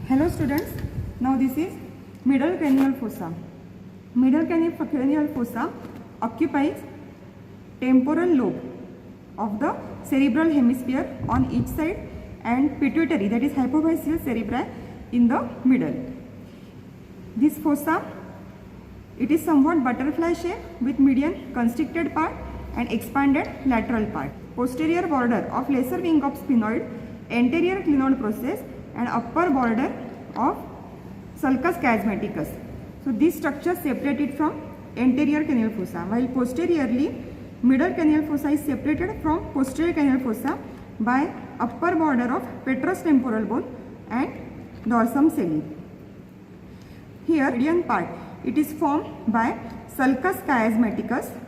Hello students, now this is middle cranial fossa. Middle cranial fossa occupies temporal lobe of the cerebral hemisphere on each side and pituitary, that is hypophyseal cerebri, in the middle. This fossa, it is somewhat butterfly shape with median constricted part and expanded lateral part. Posterior border of lesser wing of sphenoid, anterior clinoid process and upper border of sulcus chiasmaticus. So these structures separated from anterior cranial fossa, while posteriorly middle cranial fossa is separated from posterior cranial fossa by upper border of petrous temporal bone and dorsum coeli. Here median part, it is formed by sulcus chiasmaticus,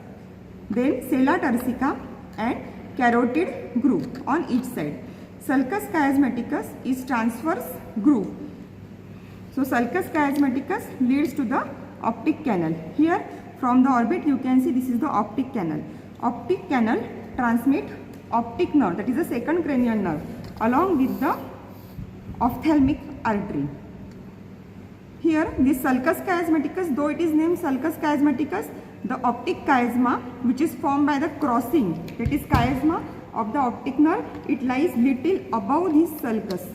then sella turcica and carotid groove on each side. Sulcus chiasmaticus is transverse groove. So sulcus chiasmaticus leads to the optic canal. Here from the orbit you can see this is the optic canal. Optic canal transmit optic nerve, that is the second cranial nerve, along with the ophthalmic artery. Here this sulcus chiasmaticus, though it is named sulcus chiasmaticus, the optic chiasma which is formed by the crossing, that is chiasma of the optic nerve, it lies little above this sulcus.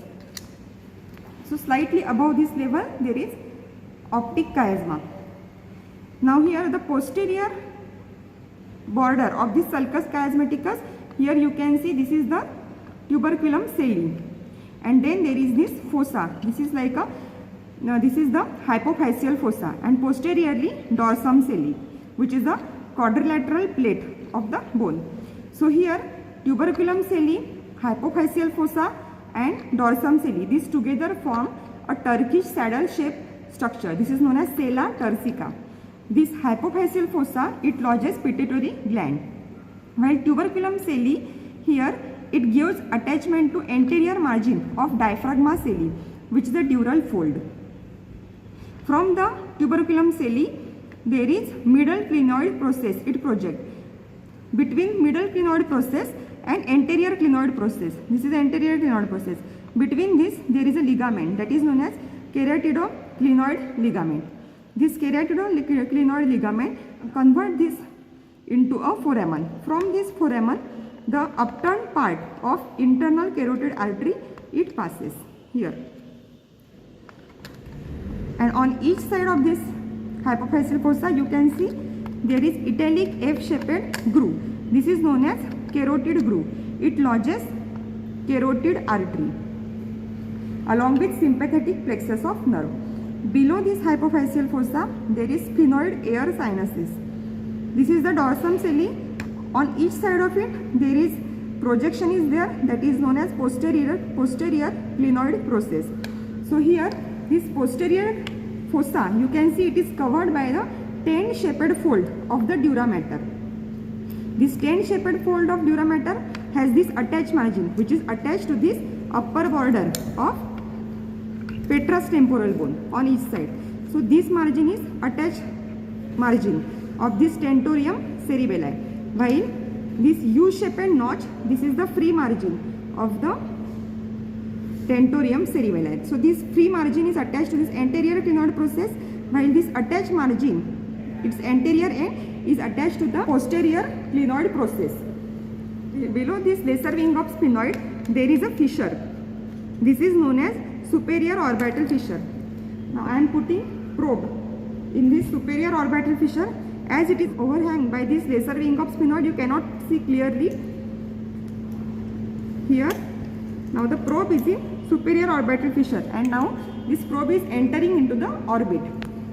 So slightly above this level there is optic chiasma. Now here the posterior border of this sulcus chiasmaticus, here you can see this is the tuberculum coeli, and then there is this fossa. This is like a this is the hypophyseal fossa, and posteriorly dorsum coeli, which is the quadrilateral plate of the bone. So here tuberculum coeli, hypophyseal fossa and dorsum coeli, these together form a Turkish saddle shaped structure. This is known as sella turcica. This hypophyseal fossa, it lodges pituitary gland, while tuberculum coeli, here it gives attachment to anterior margin of diaphragma coeli, which is the dural fold. From the tuberculum coeli there is middle clinoid process, it projects. Between middle clinoid process and anterior clinoid process, this is anterior clinoid process, between this there is a ligament that is known as keratidoclinoid ligament. This keratidoclinoid ligament convert this into a foramen. From this foramen the upturned part of internal carotid artery, it passes here, and on each side of this hypophyseal fossa you can see there is italic F-shaped groove. This is known as carotid groove. It lodges carotid artery along with sympathetic plexus of nerve. Below this hypophyseal fossa there is sphenoid air sinuses. This is the dorsum coeli. On each side of it there is projection is there, that is known as posterior clinoid process. So here this posterior fossa, you can see it is covered by the tent shaped fold of the dura mater. This tent shaped fold of dura mater has this attached margin which is attached to this upper border of petrous temporal bone on each side. So this margin is attached margin of this tentorium cerebelli, while this U-shaped notch, this is the free margin of the tentorium cerebelli. So this free margin is attached to this anterior clinoid process, while this attached margin, its anterior end is attached to the posterior clinoid process. Below this lesser wing of sphenoid there is a fissure. This is known as superior orbital fissure. Now I am putting probe in this superior orbital fissure. As it is overhung by this lesser wing of sphenoid, you cannot see clearly here. Now the probe is in superior orbital fissure, and now this probe is entering into the orbit.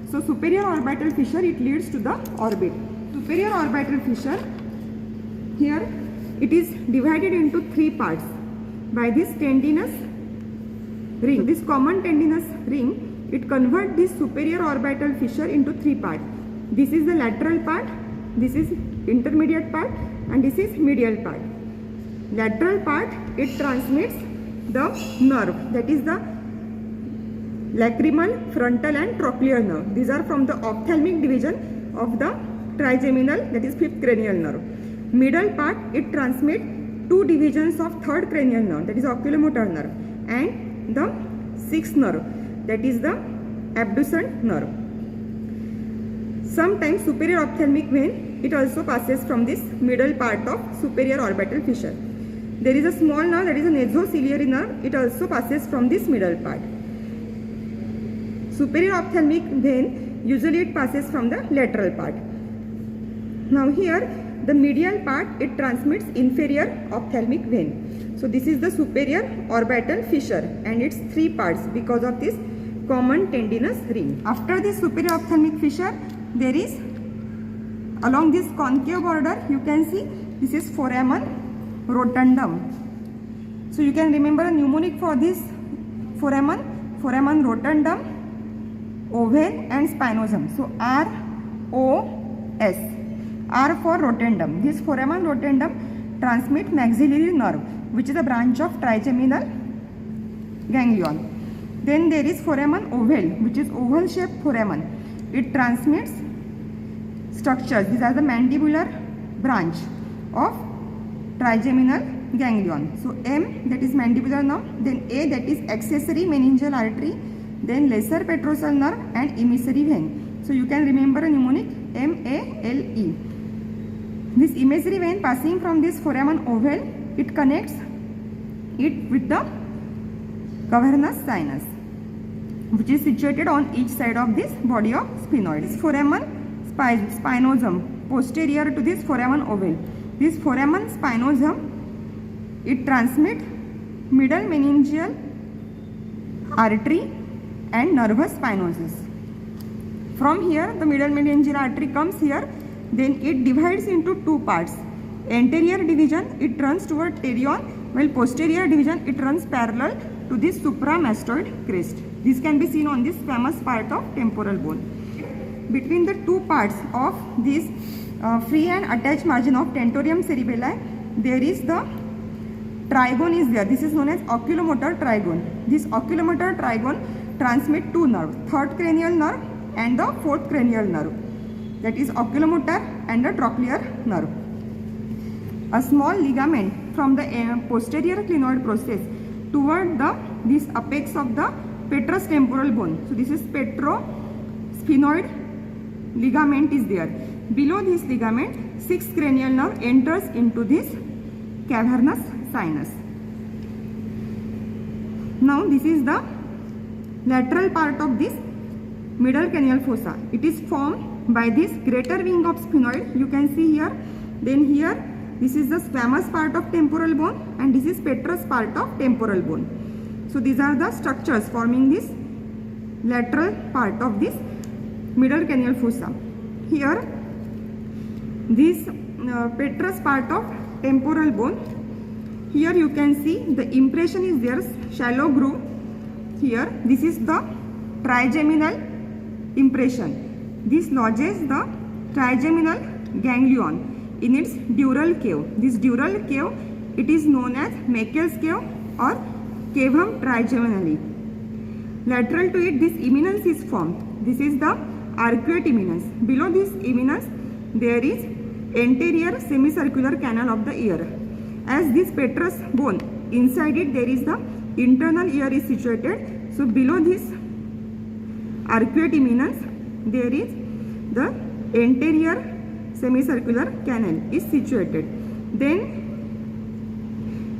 So superior orbital fissure, it leads to the orbit. Superior orbital fissure, here it is divided into three parts by this tendinous ring. This common tendinous ring, it converts this superior orbital fissure into three parts. This is the lateral part, this is intermediate part, and this is medial part. Lateral part, it transmits the nerve, that is the lacrimal, frontal and trochlear nerve. These are from the ophthalmic division of the trigeminal, that is fifth cranial nerve. Middle part, it transmits two divisions of third cranial nerve, that is oculomotor nerve, and the sixth nerve, that is the abducent nerve. Sometimes superior ophthalmic vein, it also passes from this middle part of superior orbital fissure. There is a small nerve, that is a nasociliary nerve, it also passes from this middle part. Superior ophthalmic vein, usually it passes from the lateral part. Now here the medial part, it transmits inferior ophthalmic vein. So this is the superior orbital fissure and its three parts because of this common tendinous ring. After this superior ophthalmic fissure, there is along this concave border, you can see this is foramen rotundum. So you can remember a mnemonic for this foramen rotundum, oval and spinosum. So ROS, R for rotundum. This foramen rotundum transmit maxillary nerve, which is a branch of trigeminal ganglion. Then there is foramen oval, which is oval shaped foramen. It transmits structures. These are the mandibular branch of trigeminal ganglion. So M, that is mandibular nerve, then A, that is accessory meningeal artery, then lesser petrosal nerve and emissary vein. So you can remember a mnemonic MALE. This emissary vein passing from this foramen oval, it connects it with the cavernous sinus, which is situated on each side of this body of sphenoid. This foramen spinosum posterior to this foramen oval. This foramen spinosum, it transmits middle meningeal artery and nervus spinosus. From here the middle meningeal artery comes here, then it divides into two parts. Anterior division, it runs toward pterion, while posterior division, it runs parallel to this supramastoid crest. This can be seen on this famous part of temporal bone. Between the two parts of this free and attached margin of tentorium cerebelli, there is the trigone is there. This is known as oculomotor trigone. This oculomotor trigone transmits two nerves, third cranial nerve and the fourth cranial nerve. That is oculomotor and the trochlear nerve. A small ligament from the posterior clinoid process toward this apex of the petrous temporal bone. So this is petrosphenoid ligament is there. Below this ligament, sixth cranial nerve enters into this cavernous sinus. Now this is the lateral part of this middle cranial fossa. It is formed by this greater wing of sphenoid, you can see here. Then here, this is the squamous part of temporal bone and this is petrous part of temporal bone. So these are the structures forming this lateral part of this middle cranial fossa. Here, this petrous part of temporal bone, here you can see the impression is there, shallow groove. Here, this is the trigeminal impression. This lodges the trigeminal ganglion in its dural cave. This dural cave, it is known as Meckel's cave or cavum trigeminali. Lateral to it, this eminence is formed. This is the arcuate eminence. Below this eminence, there is anterior semicircular canal of the ear. As this petrous bone, inside it there is the internal ear is situated. So below this arcuate eminence, there is the anterior semicircular canal is situated. Then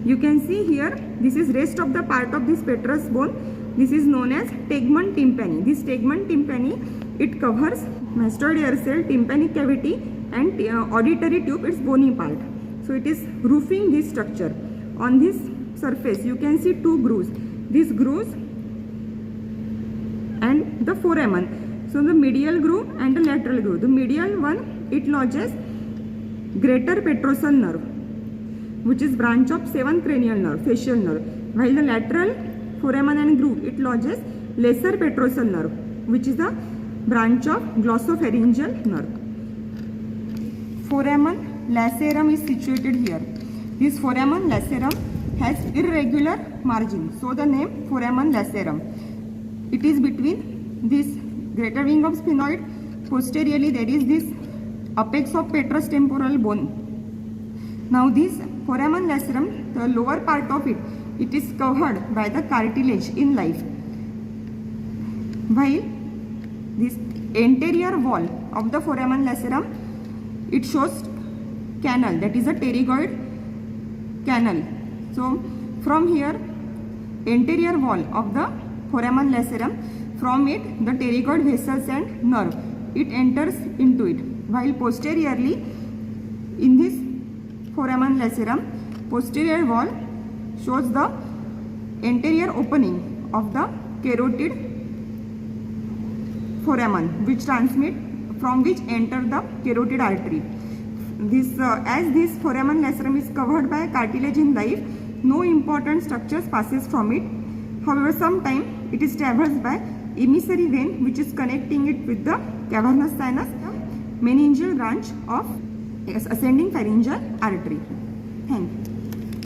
you can see here, this is rest of the part of this petrous bone. This is known as tegmen tympani. This tegmen tympani, it covers mastoid ear cell, tympanic cavity and auditory tube, its bony part. So it is roofing this structure. On this surface, you can see two grooves. These grooves and the foramen. So the medial groove and the lateral groove. The medial one, it lodges greater petrosal nerve, which is branch of seventh cranial nerve, facial nerve. While the lateral foramen and groove, it lodges lesser petrosal nerve, which is a branch of glossopharyngeal nerve. Foramen lacerum is situated here. This foramen lacerum has irregular margin, so the name foramen lacerum. It is between this greater wing of sphenoid. Posteriorly, there is this apex of petrous temporal bone. Now this foramen lacerum, the lower part of it, it is covered by the cartilage in life. while this anterior wall of the foramen lacerum, it shows canal, that is a pterygoid canal. So from here, anterior wall of the foramen lacerum, from it the pterygoid vessels and nerve, it enters into it, while posteriorly in this foramen lacerum, posterior wall shows the anterior opening of the carotid foramen, which transmit, from which enter the carotid artery. This as this foramen lacerum is covered by cartilage in life, no important structures passes from it. However, sometimes it is traversed by emissary vein, which is connecting it with the cavernous sinus, meningeal branch of ascending pharyngeal artery. Thank you.